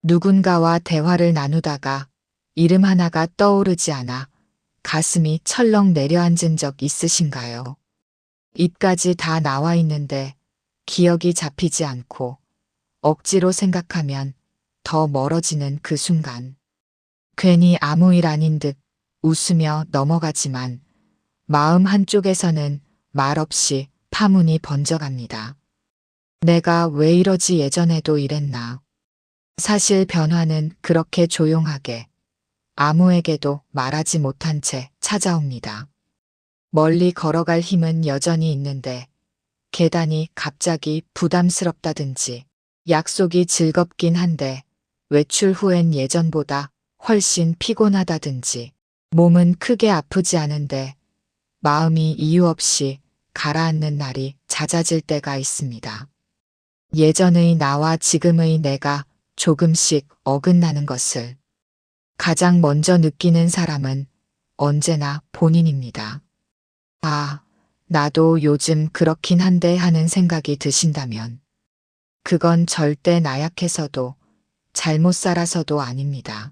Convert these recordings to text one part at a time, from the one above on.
누군가와 대화를 나누다가 이름 하나가 떠오르지 않아 가슴이 철렁 내려앉은 적 있으신가요? 입까지 다 나와 있는데 기억이 잡히지 않고 억지로 생각하면 더 멀어지는 그 순간. 괜히 아무 일 아닌 듯 웃으며 넘어가지만 마음 한쪽에서는 말없이 파문이 번져갑니다. 내가 왜 이러지 예전에도 이랬나. 사실 변화는 그렇게 조용하게 아무에게도 말하지 못한 채 찾아옵니다. 멀리 걸어갈 힘은 여전히 있는데 계단이 갑자기 부담스럽다든지 약속이 즐겁긴 한데 외출 후엔 예전보다 훨씬 피곤하다든지 몸은 크게 아프지 않은데 마음이 이유 없이 가라앉는 날이 잦아질 때가 있습니다. 예전의 나와 지금의 내가 조금씩 어긋나는 것을 가장 먼저 느끼는 사람은 언제나 본인입니다. 아, 나도 요즘 그렇긴 한데 하는 생각이 드신다면 그건 절대 나약해서도 잘못 살아서도 아닙니다.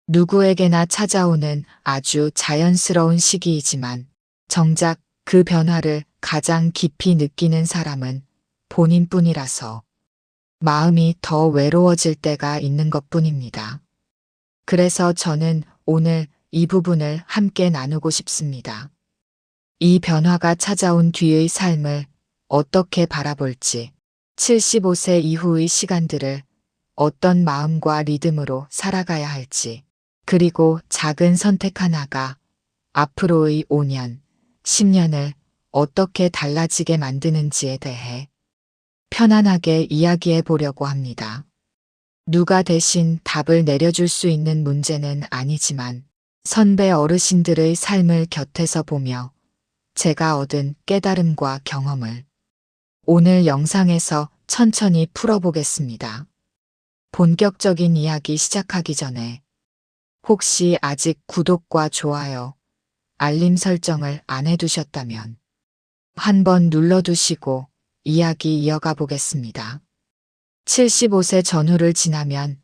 누구에게나 찾아오는 아주 자연스러운 시기이지만 정작 그 변화를 가장 깊이 느끼는 사람은 본인뿐이라서 마음이 더 외로워질 때가 있는 것뿐입니다. 그래서 저는 오늘 이 부분을 함께 나누고 싶습니다. 이 변화가 찾아온 뒤의 삶을 어떻게 바라볼지, 75세 이후의 시간들을 어떤 마음과 리듬으로 살아가야 할지, 그리고 작은 선택 하나가 앞으로의 5년, 10년을 어떻게 달라지게 만드는지에 대해 편안하게 이야기해 보려고 합니다. 누가 대신 답을 내려줄 수 있는 문제는 아니지만 선배 어르신들의 삶을 곁에서 보며 제가 얻은 깨달음과 경험을 오늘 영상에서 천천히 풀어보겠습니다. 본격적인 이야기 시작하기 전에 혹시 아직 구독과 좋아요, 알림 설정을 안 해두셨다면 한번 눌러두시고 이야기 이어가 보겠습니다. 75세 전후를 지나면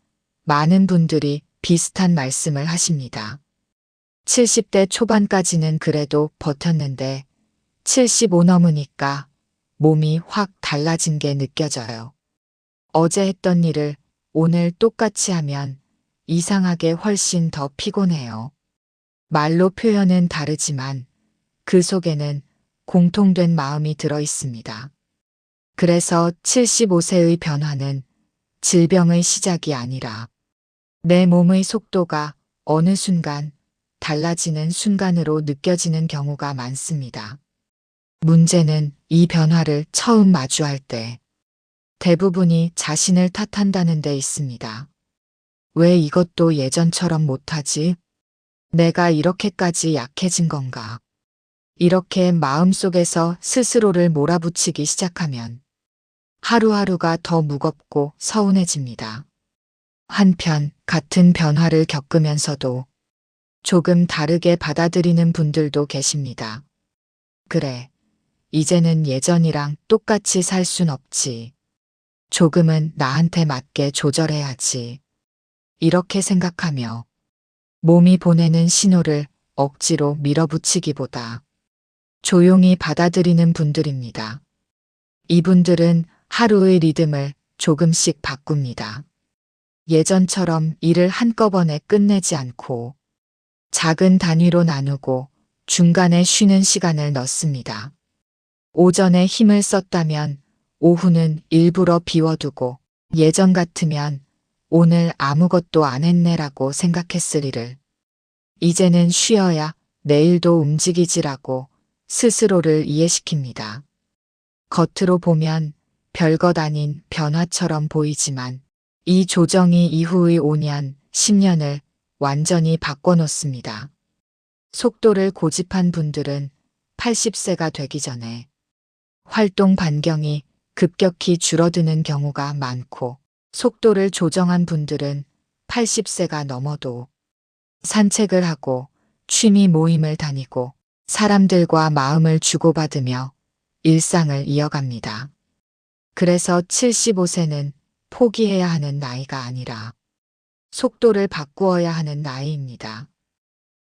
많은 분들이 비슷한 말씀을 하십니다. 70대 초반까지는 그래도 버텼는데 75 넘으니까 몸이 확 달라진 게 느껴져요. 어제 했던 일을 오늘 똑같이 하면 이상하게 훨씬 더 피곤해요. 말로 표현은 다르지만 그 속에는 공통된 마음이 들어 있습니다. 그래서 75세의 변화는 질병의 시작이 아니라 내 몸의 속도가 어느 순간 달라지는 순간으로 느껴지는 경우가 많습니다. 문제는 이 변화를 처음 마주할 때 대부분이 자신을 탓한다는 데 있습니다. 왜 이것도 예전처럼 못하지? 내가 이렇게까지 약해진 건가? 이렇게 마음속에서 스스로를 몰아붙이기 시작하면 하루하루가 더 무겁고 서운해집니다. 한편 같은 변화를 겪으면서도 조금 다르게 받아들이는 분들도 계십니다. 그래, 이제는 예전이랑 똑같이 살 순 없지. 조금은 나한테 맞게 조절해야지. 이렇게 생각하며 몸이 보내는 신호를 억지로 밀어붙이기보다 조용히 받아들이는 분들입니다. 이분들은 하루의 리듬을 조금씩 바꿉니다. 예전처럼 일을 한꺼번에 끝내지 않고 작은 단위로 나누고 중간에 쉬는 시간을 넣습니다. 오전에 힘을 썼다면 오후는 일부러 비워두고 예전 같으면 오늘 아무것도 안 했네라고 생각했을 일을 이제는 쉬어야 내일도 움직이지라고 스스로를 이해시킵니다. 겉으로 보면 별것 아닌 변화처럼 보이지만 이 조정이 이후의 5년, 10년을 완전히 바꿔놓습니다. 속도를 고집한 분들은 80세가 되기 전에 활동 반경이 급격히 줄어드는 경우가 많고 속도를 조정한 분들은 80세가 넘어도 산책을 하고 취미 모임을 다니고 사람들과 마음을 주고받으며 일상을 이어갑니다. 그래서 75세는 포기해야 하는 나이가 아니라 속도를 바꾸어야 하는 나이입니다.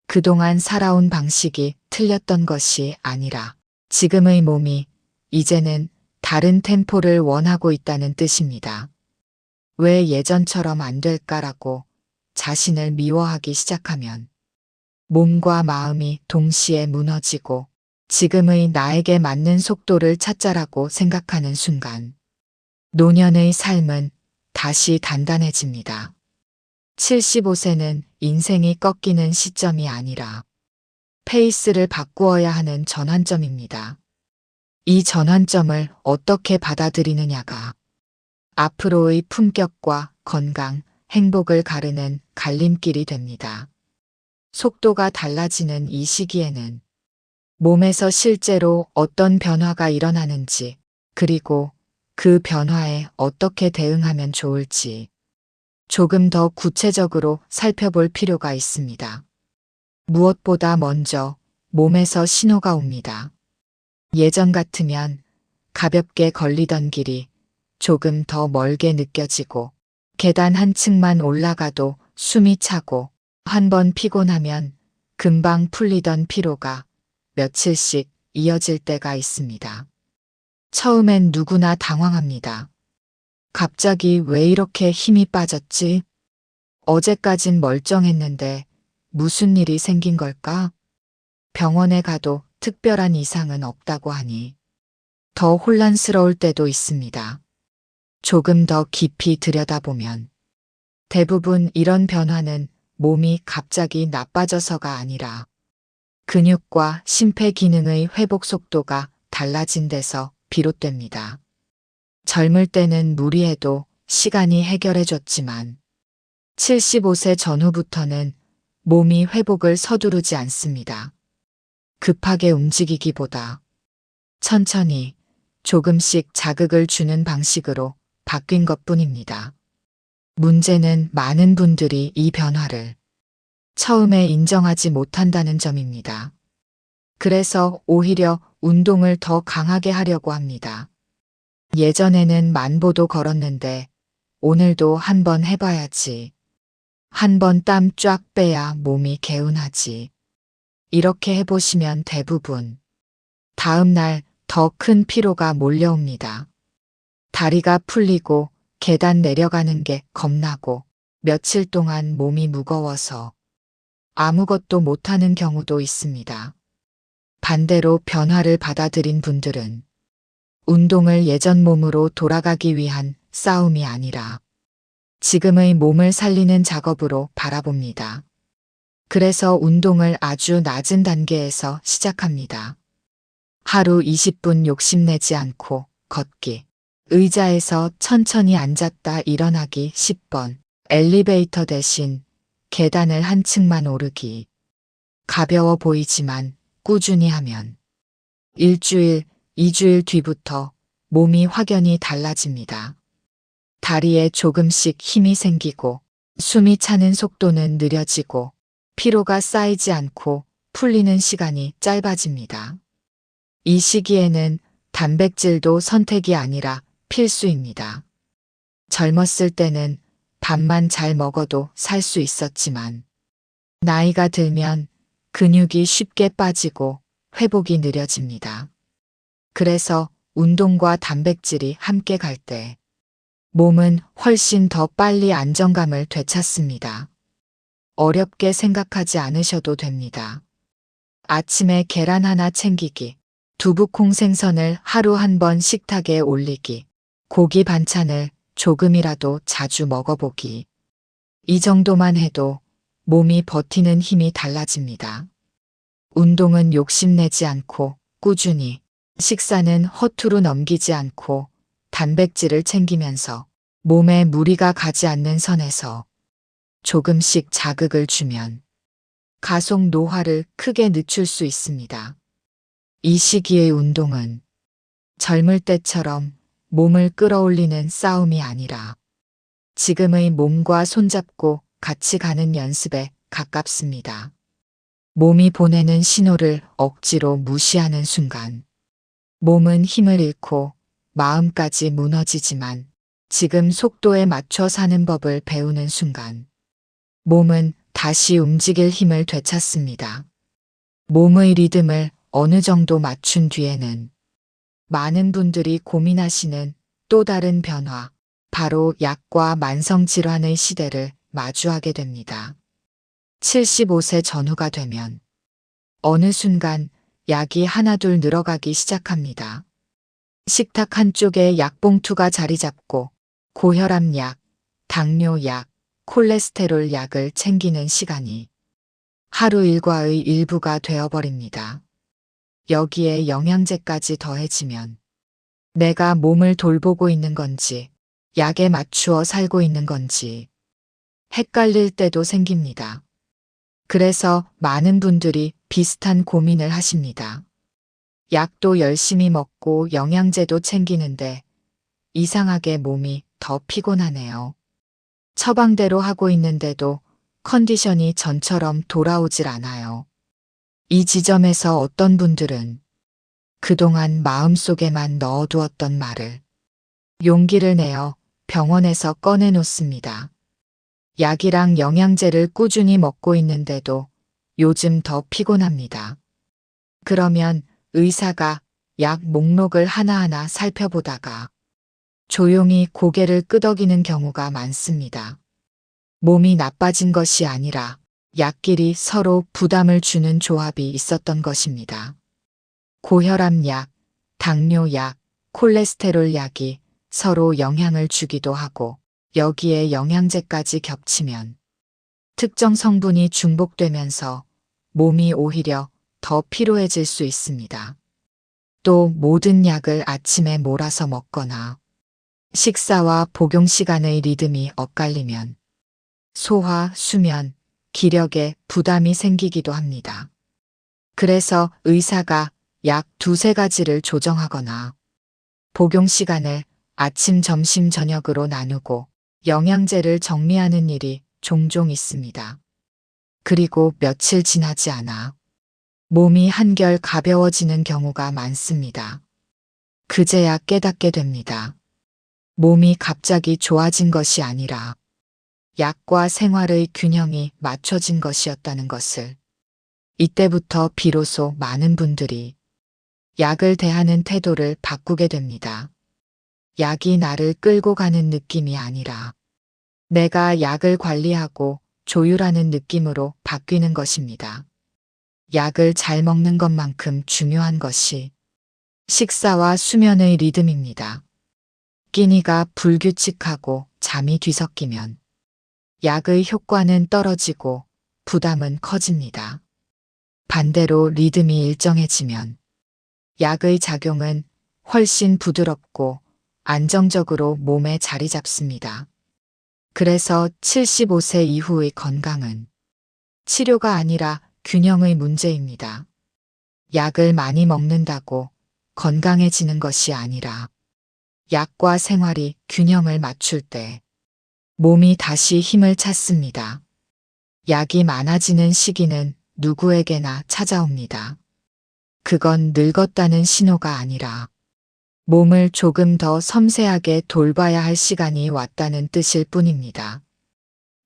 그동안 살아온 방식이 틀렸던 것이 아니라 지금의 몸이 이제는 다른 템포를 원하고 있다는 뜻입니다. 왜 예전처럼 안 될까라고 자신을 미워하기 시작하면 몸과 마음이 동시에 무너지고 지금의 나에게 맞는 속도를 찾자라고 생각하는 순간 노년의 삶은 다시 단단해집니다. 75세는 인생이 꺾이는 시점이 아니라 페이스를 바꾸어야 하는 전환점입니다. 이 전환점을 어떻게 받아들이느냐가 앞으로의 품격과 건강, 행복을 가르는 갈림길이 됩니다. 속도가 달라지는 이 시기에는 몸에서 실제로 어떤 변화가 일어나는지, 그리고 그 변화에 어떻게 대응하면 좋을지 조금 더 구체적으로 살펴볼 필요가 있습니다. 무엇보다 먼저 몸에서 신호가 옵니다. 예전 같으면 가볍게 걸리던 길이 조금 더 멀게 느껴지고 계단 한 층만 올라가도 숨이 차고 한 번 피곤하면 금방 풀리던 피로가 며칠씩 이어질 때가 있습니다. 처음엔 누구나 당황합니다. 갑자기 왜 이렇게 힘이 빠졌지? 어제까진 멀쩡했는데 무슨 일이 생긴 걸까? 병원에 가도 특별한 이상은 없다고 하니 더 혼란스러울 때도 있습니다. 조금 더 깊이 들여다보면 대부분 이런 변화는 몸이 갑자기 나빠져서가 아니라 근육과 심폐 기능의 회복 속도가 달라진 데서 비롯됩니다. 젊을 때는 무리해도 시간이 해결해줬지만 75세 전후부터는 몸이 회복을 서두르지 않습니다. 급하게 움직이기보다 천천히 조금씩 자극을 주는 방식으로 바뀐 것뿐입니다. 문제는 많은 분들이 이 변화를 처음에 인정하지 못한다는 점입니다. 그래서 오히려 운동을 더 강하게 하려고 합니다. 예전에는 만보도 걸었는데 오늘도 한번 해봐야지. 한 번 땀 쫙 빼야 몸이 개운하지. 이렇게 해보시면 대부분 다음 날 더 큰 피로가 몰려옵니다. 다리가 풀리고 계단 내려가는 게 겁나고 며칠 동안 몸이 무거워서 아무것도 못하는 경우도 있습니다. 반대로 변화를 받아들인 분들은 운동을 예전 몸으로 돌아가기 위한 싸움이 아니라 지금의 몸을 살리는 작업으로 바라봅니다. 그래서 운동을 아주 낮은 단계에서 시작합니다. 하루 20분 욕심내지 않고 걷기, 의자에서 천천히 앉았다 일어나기 10번, 엘리베이터 대신 계단을 한 층만 오르기. 가벼워 보이지만 꾸준히 하면 일주일, 2주일 뒤부터 몸이 확연히 달라집니다. 다리에 조금씩 힘이 생기고 숨이 차는 속도는 느려지고 피로가 쌓이지 않고 풀리는 시간이 짧아집니다. 이 시기에는 단백질도 선택이 아니라 필수입니다. 젊었을 때는 밥만 잘 먹어도 살 수 있었지만 나이가 들면 근육이 쉽게 빠지고 회복이 느려집니다. 그래서 운동과 단백질이 함께 갈 때 몸은 훨씬 더 빨리 안정감을 되찾습니다. 어렵게 생각하지 않으셔도 됩니다. 아침에 계란 하나 챙기기, 두부콩 생선을 하루 한 번 식탁에 올리기, 고기 반찬을 조금이라도 자주 먹어보기. 이 정도만 해도 몸이 버티는 힘이 달라집니다. 운동은 욕심내지 않고 꾸준히, 식사는 허투루 넘기지 않고 단백질을 챙기면서 몸에 무리가 가지 않는 선에서 조금씩 자극을 주면 가속 노화를 크게 늦출 수 있습니다. 이 시기의 운동은 젊을 때처럼 몸을 끌어올리는 싸움이 아니라 지금의 몸과 손잡고 같이 가는 연습에 가깝습니다. 몸이 보내는 신호를 억지로 무시하는 순간 몸은 힘을 잃고 마음까지 무너지지만 지금 속도에 맞춰 사는 법을 배우는 순간 몸은 다시 움직일 힘을 되찾습니다. 몸의 리듬을 어느 정도 맞춘 뒤에는 많은 분들이 고민하시는 또 다른 변화, 바로 약과 만성질환의 시대를 마주하게 됩니다. 75세 전후가 되면 어느 순간 약이 하나둘 늘어가기 시작합니다. 식탁 한쪽에 약봉투가 자리 잡고 고혈압 약, 당뇨 약, 콜레스테롤 약을 챙기는 시간이 하루 일과의 일부가 되어버립니다. 여기에 영양제까지 더해지면 내가 몸을 돌보고 있는 건지 약에 맞추어 살고 있는 건지 헷갈릴 때도 생깁니다. 그래서 많은 분들이 비슷한 고민을 하십니다. 약도 열심히 먹고 영양제도 챙기는데 이상하게 몸이 더 피곤하네요. 처방대로 하고 있는데도 컨디션이 전처럼 돌아오질 않아요. 이 지점에서 어떤 분들은 그동안 마음속에만 넣어두었던 말을 용기를 내어 병원에서 꺼내놓습니다. 약이랑 영양제를 꾸준히 먹고 있는데도 요즘 더 피곤합니다. 그러면 의사가 약 목록을 하나하나 살펴보다가 조용히 고개를 끄덕이는 경우가 많습니다. 몸이 나빠진 것이 아니라 약끼리 서로 부담을 주는 조합이 있었던 것입니다. 고혈압 약, 당뇨 약, 콜레스테롤 약이 서로 영향을 주기도 하고 여기에 영양제까지 겹치면 특정 성분이 중복되면서 몸이 오히려 더 피로해질 수 있습니다. 또 모든 약을 아침에 몰아서 먹거나 식사와 복용 시간의 리듬이 엇갈리면 소화, 수면, 기력에 부담이 생기기도 합니다. 그래서 의사가 약 두세 가지를 조정하거나 복용 시간을 아침, 점심, 저녁으로 나누고 영양제를 정리하는 일이 종종 있습니다. 그리고 며칠 지나지 않아 몸이 한결 가벼워지는 경우가 많습니다. 그제야 깨닫게 됩니다. 몸이 갑자기 좋아진 것이 아니라 약과 생활의 균형이 맞춰진 것이었다는 것을. 이때부터 비로소 많은 분들이 약을 대하는 태도를 바꾸게 됩니다. 약이 나를 끌고 가는 느낌이 아니라 내가 약을 관리하고 조율하는 느낌으로 바뀌는 것입니다. 약을 잘 먹는 것만큼 중요한 것이 식사와 수면의 리듬입니다. 끼니가 불규칙하고 잠이 뒤섞이면 약의 효과는 떨어지고 부담은 커집니다. 반대로 리듬이 일정해지면 약의 작용은 훨씬 부드럽고 안정적으로 몸에 자리 잡습니다. 그래서 75세 이후의 건강은 치료가 아니라 균형의 문제입니다. 약을 많이 먹는다고 건강해지는 것이 아니라 약과 생활이 균형을 맞출 때 몸이 다시 힘을 찾습니다. 약이 많아지는 시기는 누구에게나 찾아옵니다. 그건 늙었다는 신호가 아니라 몸을 조금 더 섬세하게 돌봐야 할 시간이 왔다는 뜻일 뿐입니다.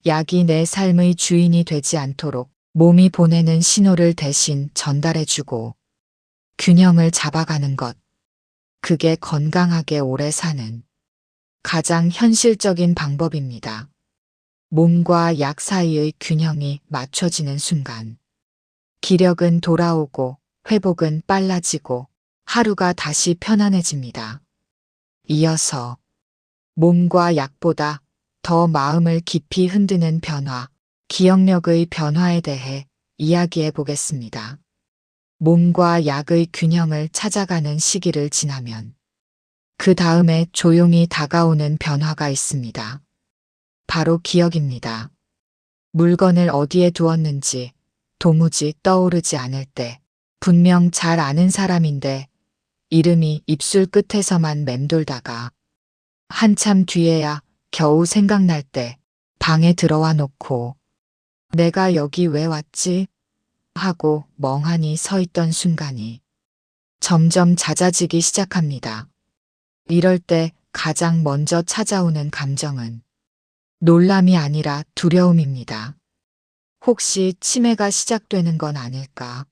약이 내 삶의 주인이 되지 않도록 몸이 보내는 신호를 대신 전달해주고 균형을 잡아가는 것. 그게 건강하게 오래 사는 가장 현실적인 방법입니다. 몸과 약 사이의 균형이 맞춰지는 순간 기력은 돌아오고 회복은 빨라지고 하루가 다시 편안해집니다. 이어서 몸과 약보다 더 마음을 깊이 흔드는 변화, 기억력의 변화에 대해 이야기해 보겠습니다. 몸과 약의 균형을 찾아가는 시기를 지나면 그 다음에 조용히 다가오는 변화가 있습니다. 바로 기억입니다. 물건을 어디에 두었는지 도무지 떠오르지 않을 때 분명 잘 아는 사람인데 이름이 입술 끝에서만 맴돌다가 한참 뒤에야 겨우 생각날 때 방에 들어와 놓고 내가 여기 왜 왔지? 하고 멍하니 서 있던 순간이 점점 잦아지기 시작합니다. 이럴 때 가장 먼저 찾아오는 감정은 놀람이 아니라 두려움입니다. 혹시 치매가 시작되는 건 아닐까?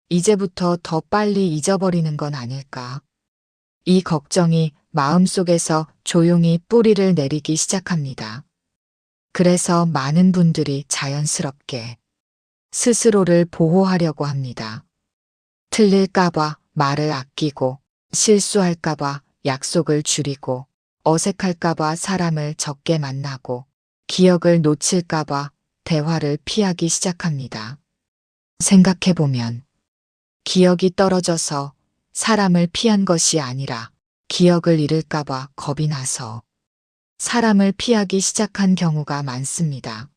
이제부터 더 빨리 잊어버리는 건 아닐까? 이 걱정이 마음속에서 조용히 뿌리를 내리기 시작합니다. 그래서 많은 분들이 자연스럽게 스스로를 보호하려고 합니다. 틀릴까봐 말을 아끼고, 실수할까봐 약속을 줄이고, 어색할까봐 사람을 적게 만나고, 기억을 놓칠까봐 대화를 피하기 시작합니다. 생각해보면, 기억이 떨어져서 사람을 피한 것이 아니라 기억을 잃을까봐 겁이 나서 사람을 피하기 시작한 경우가 많습니다.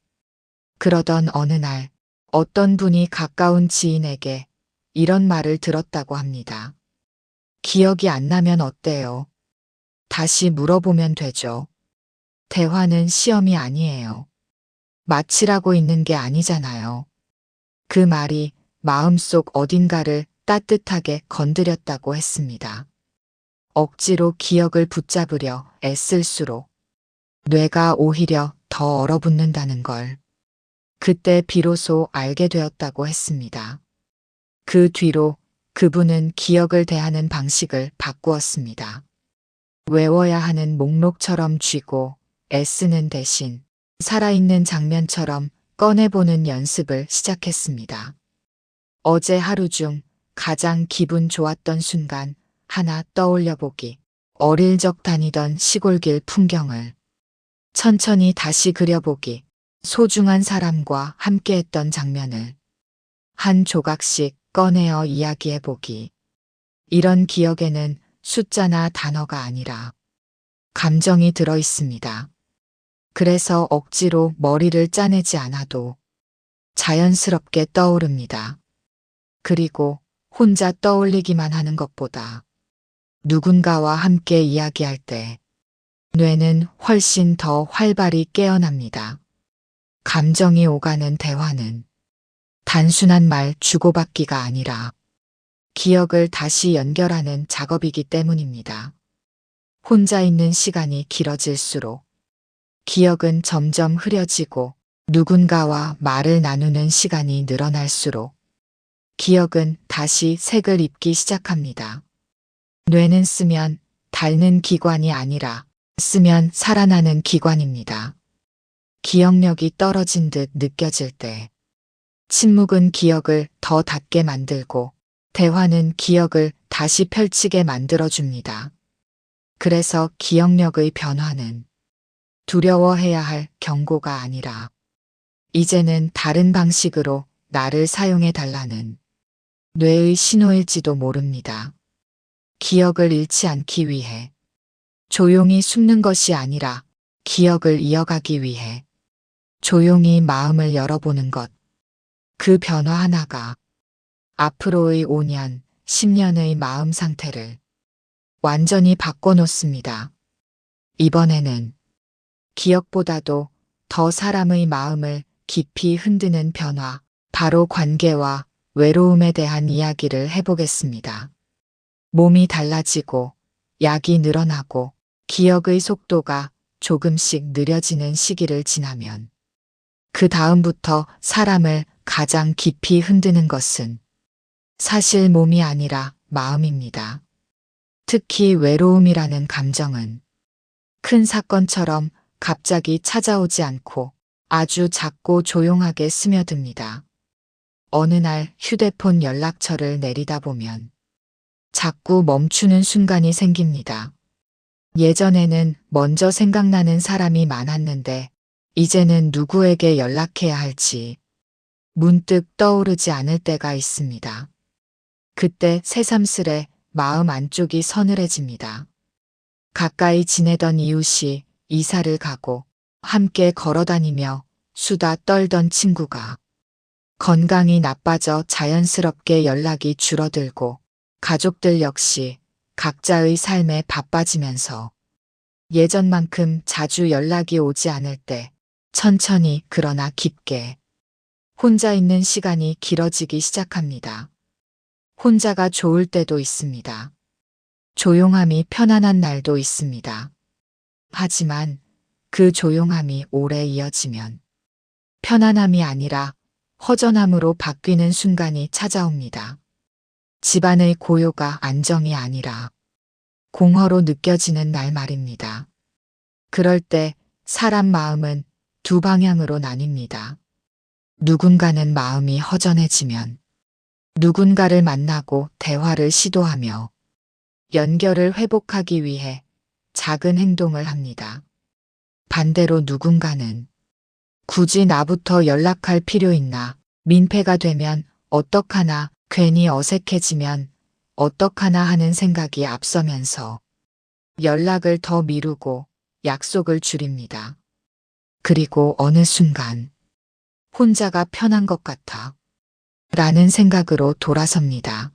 그러던 어느 날 어떤 분이 가까운 지인에게 이런 말을 들었다고 합니다. 기억이 안 나면 어때요? 다시 물어보면 되죠. 대화는 시험이 아니에요. 마치라고 있는 게 아니잖아요. 그 말이 마음속 어딘가를 따뜻하게 건드렸다고 했습니다. 억지로 기억을 붙잡으려 애쓸수록 뇌가 오히려 더 얼어붙는다는 걸 그때 비로소 알게 되었다고 했습니다. 그 뒤로 그분은 기억을 대하는 방식을 바꾸었습니다. 외워야 하는 목록처럼 쥐고 애쓰는 대신 살아있는 장면처럼 꺼내보는 연습을 시작했습니다. 어제 하루 중 가장 기분 좋았던 순간 하나 떠올려 보기. 어릴 적 다니던 시골길 풍경을 천천히 다시 그려보기. 소중한 사람과 함께했던 장면을 한 조각씩 꺼내어 이야기해보기. 이런 기억에는 숫자나 단어가 아니라 감정이 들어 있습니다. 그래서 억지로 머리를 짜내지 않아도 자연스럽게 떠오릅니다. 그리고 혼자 떠올리기만 하는 것보다 누군가와 함께 이야기할 때 뇌는 훨씬 더 활발히 깨어납니다. 감정이 오가는 대화는 단순한 말 주고받기가 아니라 기억을 다시 연결하는 작업이기 때문입니다. 혼자 있는 시간이 길어질수록 기억은 점점 흐려지고 누군가와 말을 나누는 시간이 늘어날수록 기억은 다시 색을 입기 시작합니다. 뇌는 쓰면 닳는 기관이 아니라 쓰면 살아나는 기관입니다. 기억력이 떨어진 듯 느껴질 때 침묵은 기억을 더 닿게 만들고 대화는 기억을 다시 펼치게 만들어줍니다. 그래서 기억력의 변화는 두려워해야 할 경고가 아니라 이제는 다른 방식으로 나를 사용해 달라는 뇌의 신호일지도 모릅니다. 기억을 잃지 않기 위해 조용히 숨는 것이 아니라 기억을 이어가기 위해 조용히 마음을 열어보는 것. 그 변화 하나가 앞으로의 5년, 10년의 마음 상태를 완전히 바꿔놓습니다. 이번에는 기억보다도 더 사람의 마음을 깊이 흔드는 변화, 바로 관계와 외로움에 대한 이야기를 해보겠습니다. 몸이 달라지고 약이 늘어나고 기억의 속도가 조금씩 느려지는 시기를 지나면 그 다음부터 사람을 가장 깊이 흔드는 것은 사실 몸이 아니라 마음입니다. 특히 외로움이라는 감정은 큰 사건처럼 갑자기 찾아오지 않고 아주 작고 조용하게 스며듭니다. 어느 날 휴대폰 연락처를 내리다 보면 자꾸 멈추는 순간이 생깁니다. 예전에는 먼저 생각나는 사람이 많았는데 이제는 누구에게 연락해야 할지 문득 떠오르지 않을 때가 있습니다. 그때 새삼스레 마음 안쪽이 서늘해집니다. 가까이 지내던 이웃이 이사를 가고 함께 걸어다니며 수다 떨던 친구가 건강이 나빠져 자연스럽게 연락이 줄어들고 가족들 역시 각자의 삶에 바빠지면서 예전만큼 자주 연락이 오지 않을 때 천천히 그러나 깊게 혼자 있는 시간이 길어지기 시작합니다. 혼자가 좋을 때도 있습니다. 조용함이 편안한 날도 있습니다. 하지만 그 조용함이 오래 이어지면 편안함이 아니라 허전함으로 바뀌는 순간이 찾아옵니다. 집안의 고요가 안정이 아니라 공허로 느껴지는 날 말입니다. 그럴 때 사람 마음은 두 방향으로 나뉩니다. 누군가는 마음이 허전해지면 누군가를 만나고 대화를 시도하며 연결을 회복하기 위해 작은 행동을 합니다. 반대로 누군가는 굳이 나부터 연락할 필요 있나, 민폐가 되면 어떡하나, 괜히 어색해지면 어떡하나 하는 생각이 앞서면서 연락을 더 미루고 약속을 줄입니다. 그리고 어느 순간 혼자가 편한 것 같아 라는 생각으로 돌아섭니다.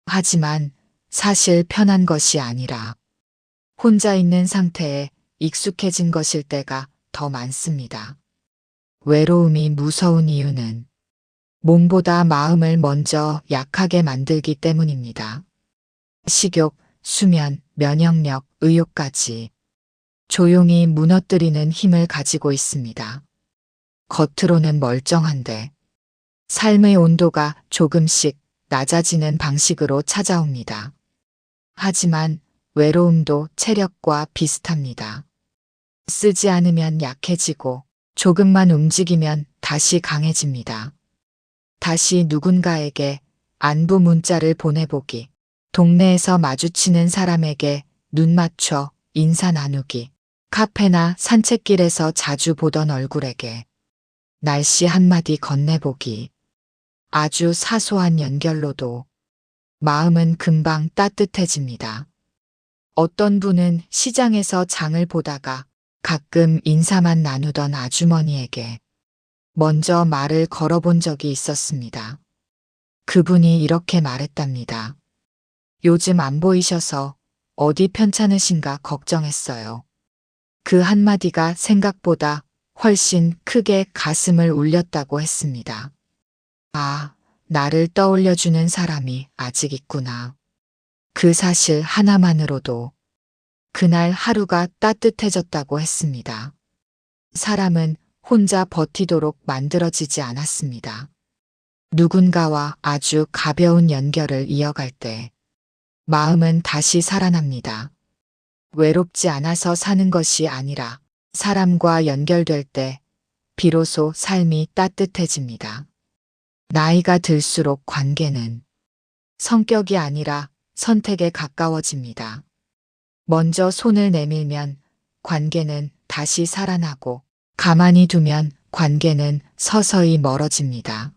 하지만 사실 편한 것이 아니라 혼자 있는 상태에 익숙해진 것일 때가 더 많습니다. 외로움이 무서운 이유는 몸보다 마음을 먼저 약하게 만들기 때문입니다. 식욕, 수면, 면역력, 의욕까지 조용히 무너뜨리는 힘을 가지고 있습니다. 겉으로는 멀쩡한데 삶의 온도가 조금씩 낮아지는 방식으로 찾아옵니다. 하지만 외로움도 체력과 비슷합니다. 쓰지 않으면 약해지고 조금만 움직이면 다시 강해집니다. 다시 누군가에게 안부 문자를 보내보기, 동네에서 마주치는 사람에게 눈 맞춰 인사 나누기, 카페나 산책길에서 자주 보던 얼굴에게 날씨 한마디 건네보기. 아주 사소한 연결로도 마음은 금방 따뜻해집니다. 어떤 분은 시장에서 장을 보다가 가끔 인사만 나누던 아주머니에게 먼저 말을 걸어본 적이 있었습니다. 그분이 이렇게 말했답니다. 요즘 안 보이셔서 어디 편찮으신가 걱정했어요. 그 한마디가 생각보다 훨씬 크게 가슴을 울렸다고 했습니다. 아, 나를 떠올려주는 사람이 아직 있구나. 그 사실 하나만으로도 그날 하루가 따뜻해졌다고 했습니다. 사람은 혼자 버티도록 만들어지지 않았습니다. 누군가와 아주 가벼운 연결을 이어갈 때 마음은 다시 살아납니다. 외롭지 않아서 사는 것이 아니라 사람과 연결될 때 비로소 삶이 따뜻해집니다. 나이가 들수록 관계는 성격이 아니라 선택에 가까워집니다. 먼저 손을 내밀면 관계는 다시 살아나고 가만히 두면 관계는 서서히 멀어집니다.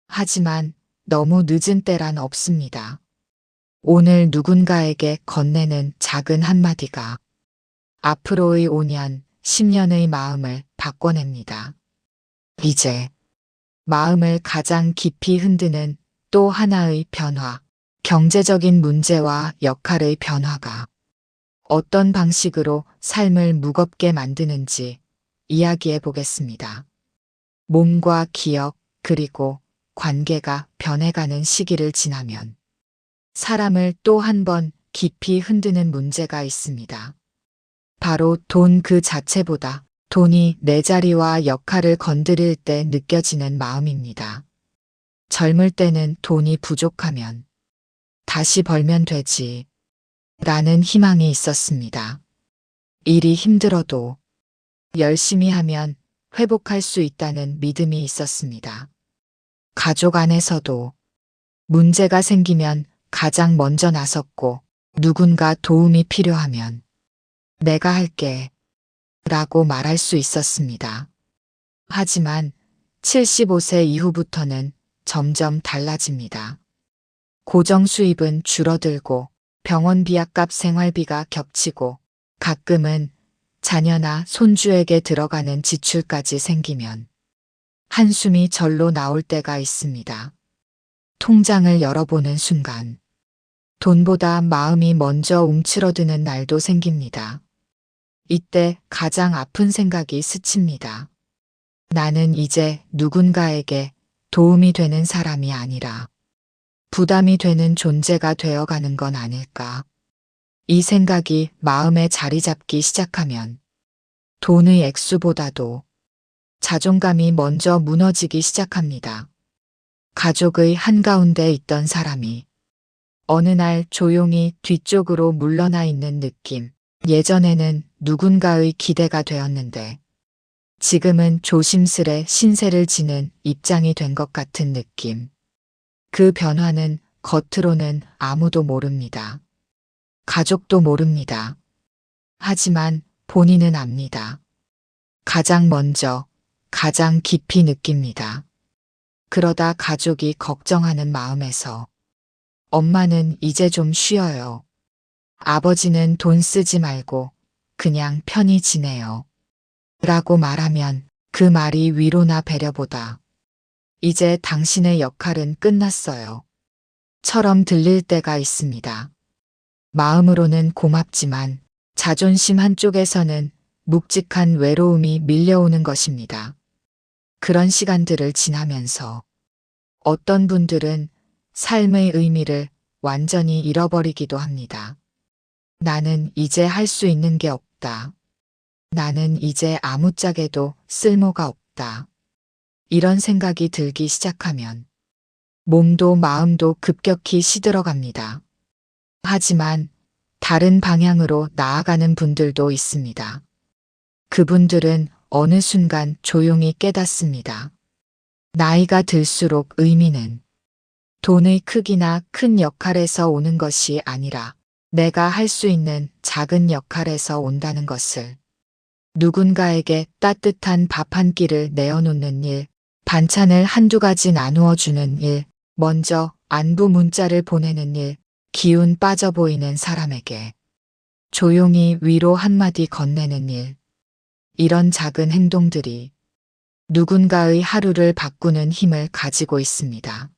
하지만 너무 늦은 때란 없습니다. 오늘 누군가에게 건네는 작은 한마디가 앞으로의 5년, 10년의 마음을 바꿔냅니다. 이제 마음을 가장 깊이 흔드는 또 하나의 변화, 경제적인 문제와 역할의 변화가 어떤 방식으로 삶을 무겁게 만드는지 이야기해 보겠습니다. 몸과 기억 그리고 관계가 변해가는 시기를 지나면 사람을 또 한 번 깊이 흔드는 문제가 있습니다. 바로 돈 그 자체보다 돈이 내 자리와 역할을 건드릴 때 느껴지는 마음입니다. 젊을 때는 돈이 부족하면 다시 벌면 되지 라는 희망이 있었습니다. 일이 힘들어도 열심히 하면 회복할 수 있다는 믿음이 있었습니다. 가족 안에서도 문제가 생기면 가장 먼저 나섰고 누군가 도움이 필요하면 내가 할게 라고 말할 수 있었습니다. 하지만 75세 이후부터는 점점 달라집니다. 고정 수입은 줄어들고 병원비 약값 생활비가 겹치고 가끔은 자녀나 손주에게 들어가는 지출까지 생기면 한숨이 절로 나올 때가 있습니다. 통장을 열어보는 순간 돈보다 마음이 먼저 움츠러드는 날도 생깁니다. 이때 가장 아픈 생각이 스칩니다. 나는 이제 누군가에게 도움이 되는 사람이 아니라 부담이 되는 존재가 되어가는 건 아닐까. 이 생각이 마음에 자리 잡기 시작하면 돈의 액수보다도 자존감이 먼저 무너지기 시작합니다. 가족의 한가운데 있던 사람이 어느 날 조용히 뒤쪽으로 물러나 있는 느낌. 예전에는 누군가의 기대가 되었는데 지금은 조심스레 신세를 지는 입장이 된 것 같은 느낌. 그 변화는 겉으로는 아무도 모릅니다. 가족도 모릅니다. 하지만 본인은 압니다. 가장 먼저, 가장 깊이 느낍니다. 그러다 가족이 걱정하는 마음에서 엄마는 이제 좀 쉬어요. 아버지는 돈 쓰지 말고 그냥 편히 지내요. 라고 말하면 그 말이 위로나 배려보다 이제 당신의 역할은 끝났어요. 처럼 들릴 때가 있습니다. 마음으로는 고맙지만 자존심 한쪽에서는 묵직한 외로움이 밀려오는 것입니다. 그런 시간들을 지나면서 어떤 분들은 삶의 의미를 완전히 잃어버리기도 합니다. 나는 이제 할 수 있는 게 없다. 나는 이제 아무짝에도 쓸모가 없다. 이런 생각이 들기 시작하면 몸도 마음도 급격히 시들어갑니다. 하지만 다른 방향으로 나아가는 분들도 있습니다. 그분들은 어느 순간 조용히 깨닫습니다. 나이가 들수록 의미는 돈의 크기나 큰 역할에서 오는 것이 아니라 내가 할 수 있는 작은 역할에서 온다는 것을. 누군가에게 따뜻한 밥 한 끼를 내어놓는 일, 반찬을 한두 가지 나누어 주는 일, 먼저 안부 문자를 보내는 일, 기운 빠져 보이는 사람에게 조용히 위로 한마디 건네는 일. 이런 작은 행동들이 누군가의 하루를 바꾸는 힘을 가지고 있습니다.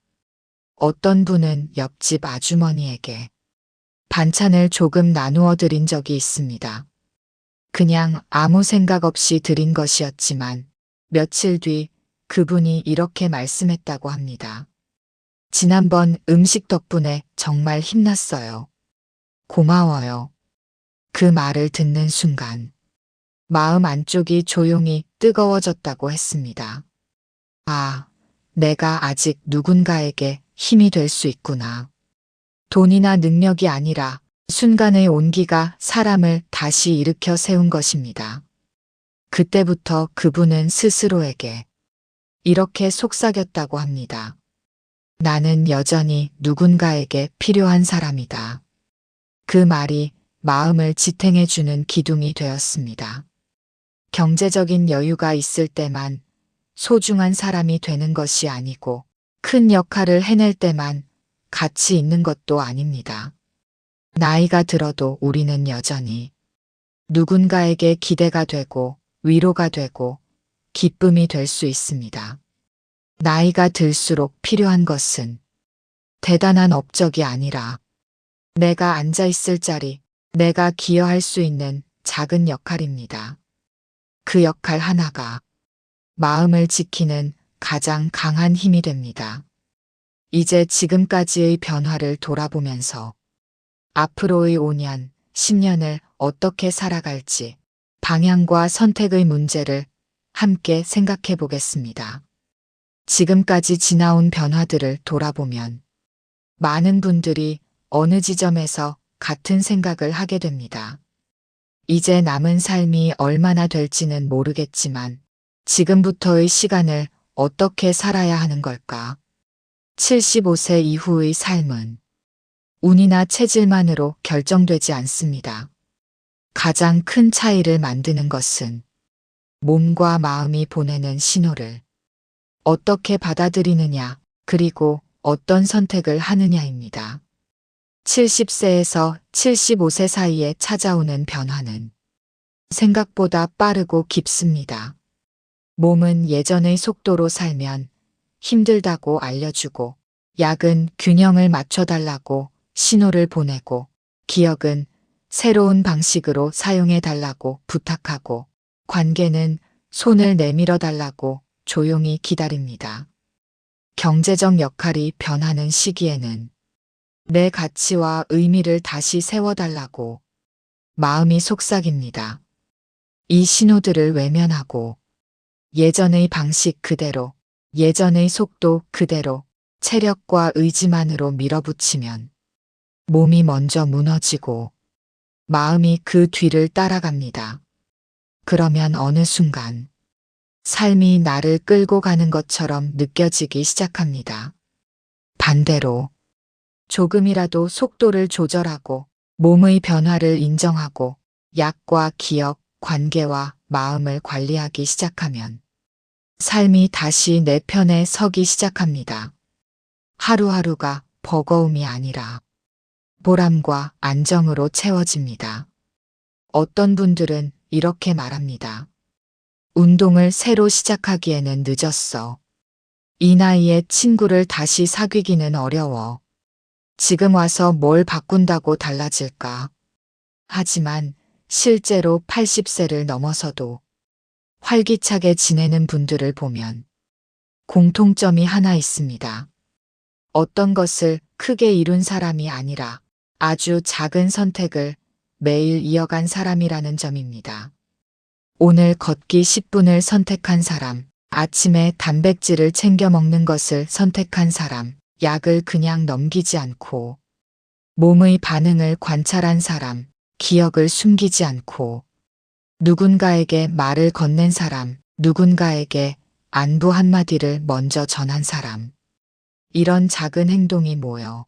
어떤 분은 옆집 아주머니에게 반찬을 조금 나누어 드린 적이 있습니다. 그냥 아무 생각 없이 드린 것이었지만 며칠 뒤 그분이 이렇게 말씀했다고 합니다. 지난번 음식 덕분에 정말 힘났어요. 고마워요. 그 말을 듣는 순간 마음 안쪽이 조용히 뜨거워졌다고 했습니다. 아, 내가 아직 누군가에게 힘이 될 수 있구나. 돈이나 능력이 아니라 순간의 온기가 사람을 다시 일으켜 세운 것입니다. 그때부터 그분은 스스로에게 이렇게 속삭였다고 합니다. 나는 여전히 누군가에게 필요한 사람이다. 그 말이 마음을 지탱해주는 기둥이 되었습니다. 경제적인 여유가 있을 때만 소중한 사람이 되는 것이 아니고 큰 역할을 해낼 때만 가치 있는 것도 아닙니다. 나이가 들어도 우리는 여전히 누군가에게 기대가 되고 위로가 되고 기쁨이 될 수 있습니다. 나이가 들수록 필요한 것은 대단한 업적이 아니라 내가 앉아 있을 자리, 내가 기여할 수 있는 작은 역할입니다. 그 역할 하나가 마음을 지키는 가장 강한 힘이 됩니다. 이제 지금까지의 변화를 돌아보면서 앞으로의 5년, 10년을 어떻게 살아갈지 방향과 선택의 문제를 함께 생각해 보겠습니다. 지금까지 지나온 변화들을 돌아보면 많은 분들이 어느 지점에서 같은 생각을 하게 됩니다. 이제 남은 삶이 얼마나 될지는 모르겠지만 지금부터의 시간을 어떻게 살아야 하는 걸까? 75세 이후의 삶은 운이나 체질만으로 결정되지 않습니다. 가장 큰 차이를 만드는 것은 몸과 마음이 보내는 신호를 어떻게 받아들이느냐, 그리고 어떤 선택을 하느냐입니다. 70세에서 75세 사이에 찾아오는 변화는 생각보다 빠르고 깊습니다. 몸은 예전의 속도로 살면 힘들다고 알려주고, 약은 균형을 맞춰달라고 신호를 보내고, 기억은 새로운 방식으로 사용해달라고 부탁하고, 관계는 손을 내밀어 달라고 조용히 기다립니다. 경제적 역할이 변하는 시기에는 내 가치와 의미를 다시 세워달라고 마음이 속삭입니다. 이 신호들을 외면하고 예전의 방식 그대로, 예전의 속도 그대로, 체력과 의지만으로 밀어붙이면 몸이 먼저 무너지고 마음이 그 뒤를 따라갑니다. 그러면 어느 순간 삶이 나를 끌고 가는 것처럼 느껴지기 시작합니다. 반대로 조금이라도 속도를 조절하고 몸의 변화를 인정하고 약과 기억, 관계와 마음을 관리하기 시작하면 삶이 다시 내 편에 서기 시작합니다. 하루하루가 버거움이 아니라 보람과 안정으로 채워집니다. 어떤 분들은 이렇게 말합니다. 운동을 새로 시작하기에는 늦었어. 이 나이에 친구를 다시 사귀기는 어려워. 지금 와서 뭘 바꾼다고 달라질까? 하지만 실제로 80세를 넘어서도 활기차게 지내는 분들을 보면 공통점이 하나 있습니다. 어떤 것을 크게 이룬 사람이 아니라 아주 작은 선택을 매일 이어간 사람이라는 점입니다. 오늘 걷기 10분을 선택한 사람, 아침에 단백질을 챙겨 먹는 것을 선택한 사람, 약을 그냥 넘기지 않고 몸의 반응을 관찰한 사람, 기억을 숨기지 않고 누군가에게 말을 건넨 사람, 누군가에게 안부 한마디를 먼저 전한 사람. 이런 작은 행동이 모여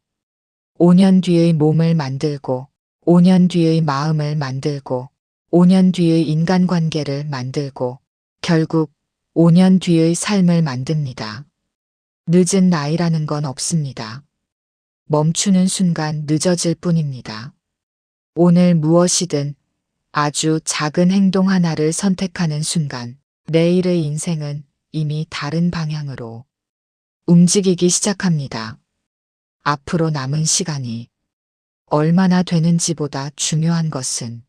5년 뒤의 몸을 만들고 5년 뒤의 마음을 만들고 5년 뒤의 인간관계를 만들고 결국 5년 뒤의 삶을 만듭니다. 늦은 나이라는 건 없습니다. 멈추는 순간 늦어질 뿐입니다. 오늘 무엇이든 아주 작은 행동 하나를 선택하는 순간 내일의 인생은 이미 다른 방향으로 움직이기 시작합니다. 앞으로 남은 시간이 얼마나 되는지보다 중요한 것은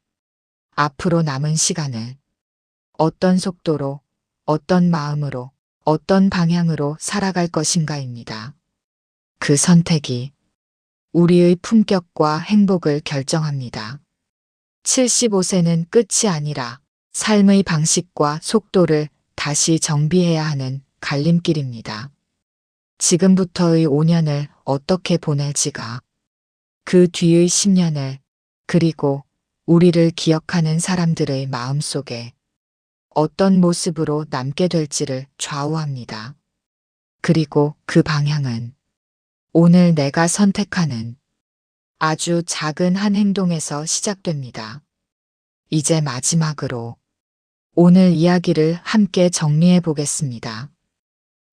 앞으로 남은 시간을 어떤 속도로, 어떤 마음으로, 어떤 방향으로 살아갈 것인가입니다. 그 선택이 우리의 품격과 행복을 결정합니다. 75세는 끝이 아니라 삶의 방식과 속도를 다시 정비해야 하는 갈림길입니다. 지금부터의 5년을 어떻게 보낼지가 그 뒤의 10년을 그리고 우리를 기억하는 사람들의 마음속에 어떤 모습으로 남게 될지를 좌우합니다. 그리고 그 방향은 오늘 내가 선택하는 아주 작은 한 행동에서 시작됩니다. 이제 마지막으로 오늘 이야기를 함께 정리해 보겠습니다.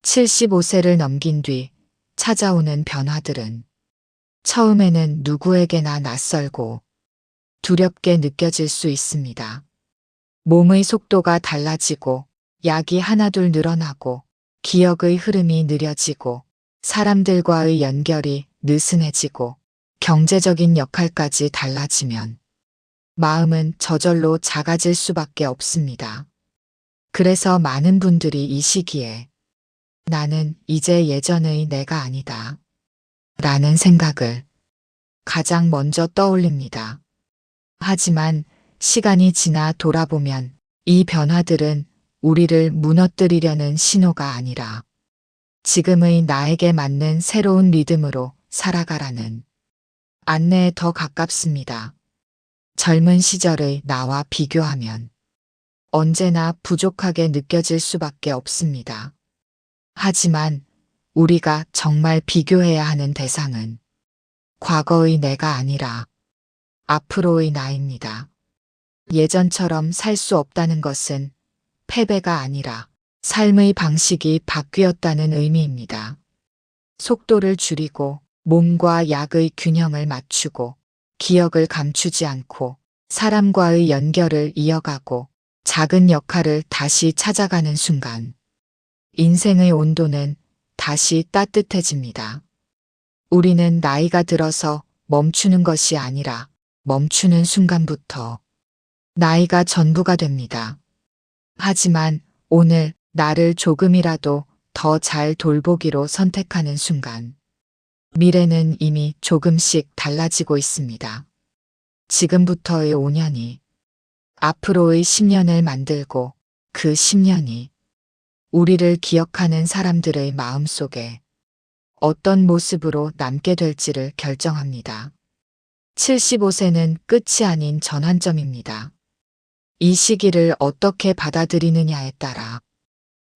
75세를 넘긴 뒤 찾아오는 변화들은 처음에는 누구에게나 낯설고 두렵게 느껴질 수 있습니다. 몸의 속도가 달라지고 약이 하나둘 늘어나고 기억의 흐름이 느려지고 사람들과의 연결이 느슨해지고 경제적인 역할까지 달라지면 마음은 저절로 작아질 수밖에 없습니다. 그래서 많은 분들이 이 시기에 나는 이제 예전의 내가 아니다 라는 생각을 가장 먼저 떠올립니다. 하지만 시간이 지나 돌아보면 이 변화들은 우리를 무너뜨리려는 신호가 아니라 지금의 나에게 맞는 새로운 리듬으로 살아가라는 안내에 더 가깝습니다. 젊은 시절의 나와 비교하면 언제나 부족하게 느껴질 수밖에 없습니다. 하지만 우리가 정말 비교해야 하는 대상은 과거의 내가 아니라 앞으로의 나입니다. 예전처럼 살 수 없다는 것은 패배가 아니라 삶의 방식이 바뀌었다는 의미입니다. 속도를 줄이고 몸과 약의 균형을 맞추고 기억을 감추지 않고 사람과의 연결을 이어가고 작은 역할을 다시 찾아가는 순간 인생의 온도는 다시 따뜻해집니다. 우리는 나이가 들어서 멈추는 것이 아니라 멈추는 순간부터 나이가 전부가 됩니다. 하지만 오늘 나를 조금이라도 더 잘 돌보기로 선택하는 순간 미래는 이미 조금씩 달라지고 있습니다. 지금부터의 5년이 앞으로의 10년을 만들고 그 10년이 우리를 기억하는 사람들의 마음속에 어떤 모습으로 남게 될지를 결정합니다. 75세는 끝이 아닌 전환점입니다. 이 시기를 어떻게 받아들이느냐에 따라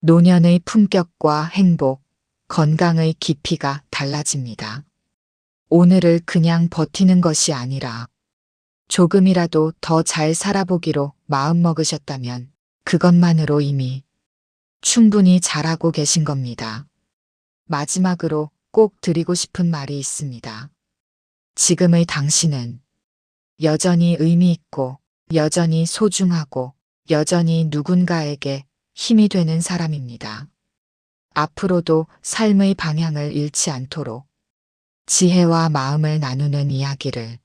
노년의 품격과 행복, 건강의 깊이가 달라집니다. 오늘을 그냥 버티는 것이 아니라 조금이라도 더 잘 살아보기로 마음먹으셨다면 그것만으로 이미 충분히 잘하고 계신 겁니다. 마지막으로 꼭 드리고 싶은 말이 있습니다. 지금의 당신은 여전히 의미 있고, 여전히 소중하고, 여전히 누군가에게 힘이 되는 사람입니다. 앞으로도 삶의 방향을 잃지 않도록 지혜와 마음을 나누는 이야기를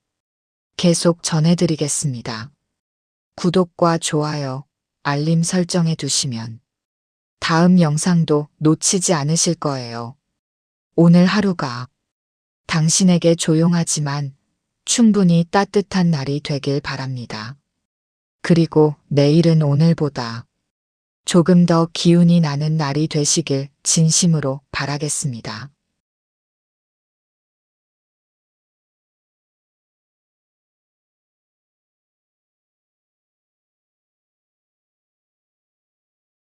계속 전해드리겠습니다. 구독과 좋아요, 알림 설정해 두시면 다음 영상도 놓치지 않으실 거예요. 오늘 하루가 당신에게 조용하지만 충분히 따뜻한 날이 되길 바랍니다. 그리고 내일은 오늘보다 조금 더 기운이 나는 날이 되시길 진심으로 바라겠습니다.